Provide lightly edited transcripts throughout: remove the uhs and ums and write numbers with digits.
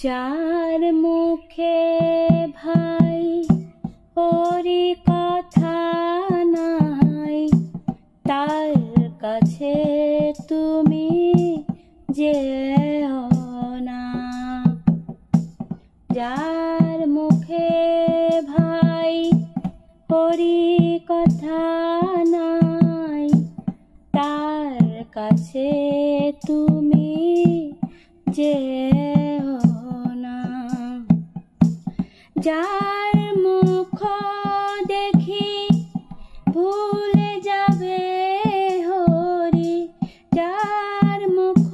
যার মুখে ভাই হরি কথা নাই, তার কাছে তুমি যেও না। যার মুখে ভাই হরি কথা নাই, তার কাছে তুমি যেও না। যার মুখ দেখি ভুলে যাবে হরি, যার মুখ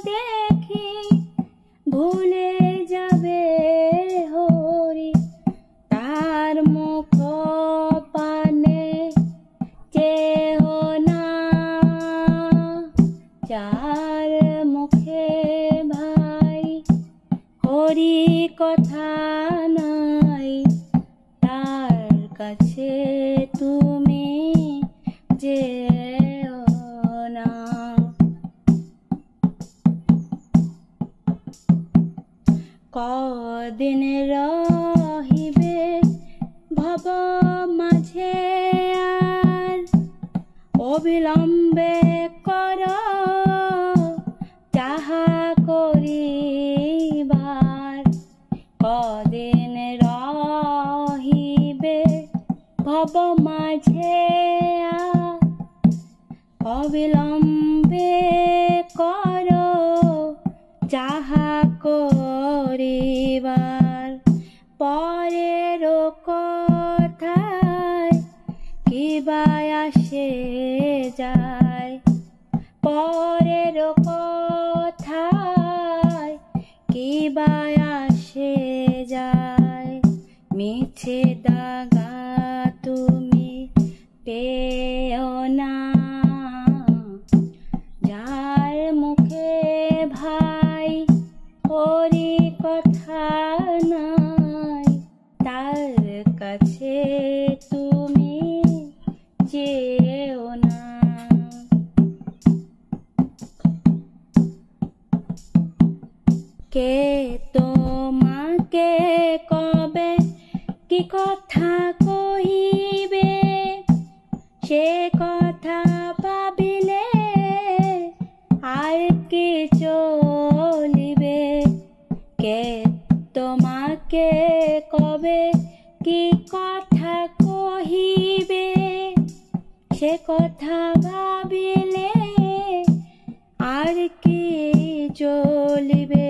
দেখি ভুলে যাবে হরি, তার মুখ পানে যেও না। যার মুখে ভাই হরি কথা নাই, তার কাছে তুমি যেও না। কদিন রহিবে ভব মাঝে আর, অবিলম্বে কর যাহা করিবার। কদিন রহিবে ভব মাঝে আর, অবিলম্বে কর যাহা করিবার। পরের কথায় কিবা আসে যায়, পরের কথায় কিবা আসে যায়। মিছে দাগা তুমি পেও না। যার মুখে ভাই হরি কথা নাই, তার কাছে তুমি যেও না। কে তোমাকে কবে কি কথা কহিবে, সে কথা ভাবিলে আর কি চলিবে। কে তোমাকে কবে কি কথা কহিবে, সে কথা ভাবিলে আর কি চলিবে।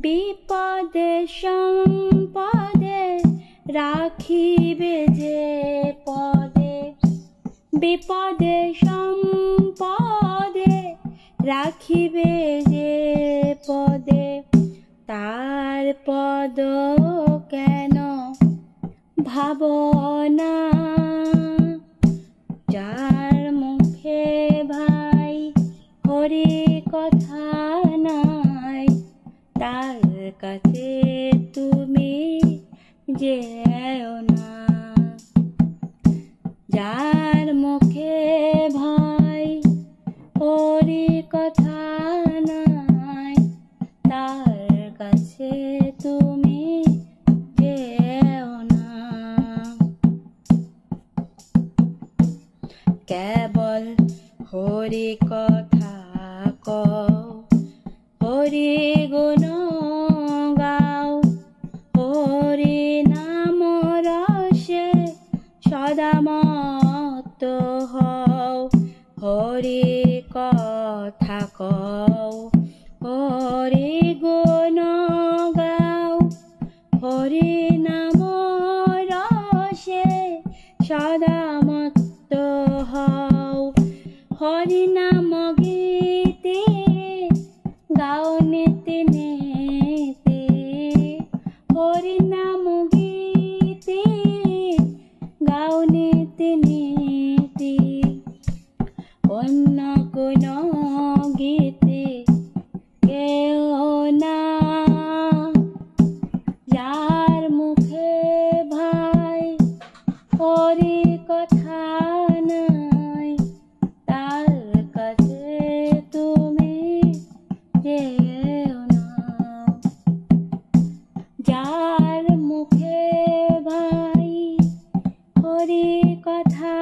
বিপদে সম্পদে রাখিবে যে পদে, বিপদে সম্পদে রাখিবে যে পদে, তার পদ কেন ভাবনা। যার মুখে ভাই হরি কথা নাই, তার কাছে তুমি যেও না। যার মুখে ভাই হরি কথা নাই, তার কাছে তুমি যেও না। কেবল হরি কথা কও, হরি গুণ গাও, হরি নাম রসে সদা মত্ত হও। হরি কথা কও, হরি গুণ গাও, হরি নাম রসে সদা মত্ত হও। হরি নাম গীতে গাও নিতে নিতে, হরি নাম গীতে গাও নিতে নিতে। অন্য কোন গীতে কেউ না। যার মুখে ভাই হরি কথা নাই, তার কাছে তুমি যেও না। হরি কথা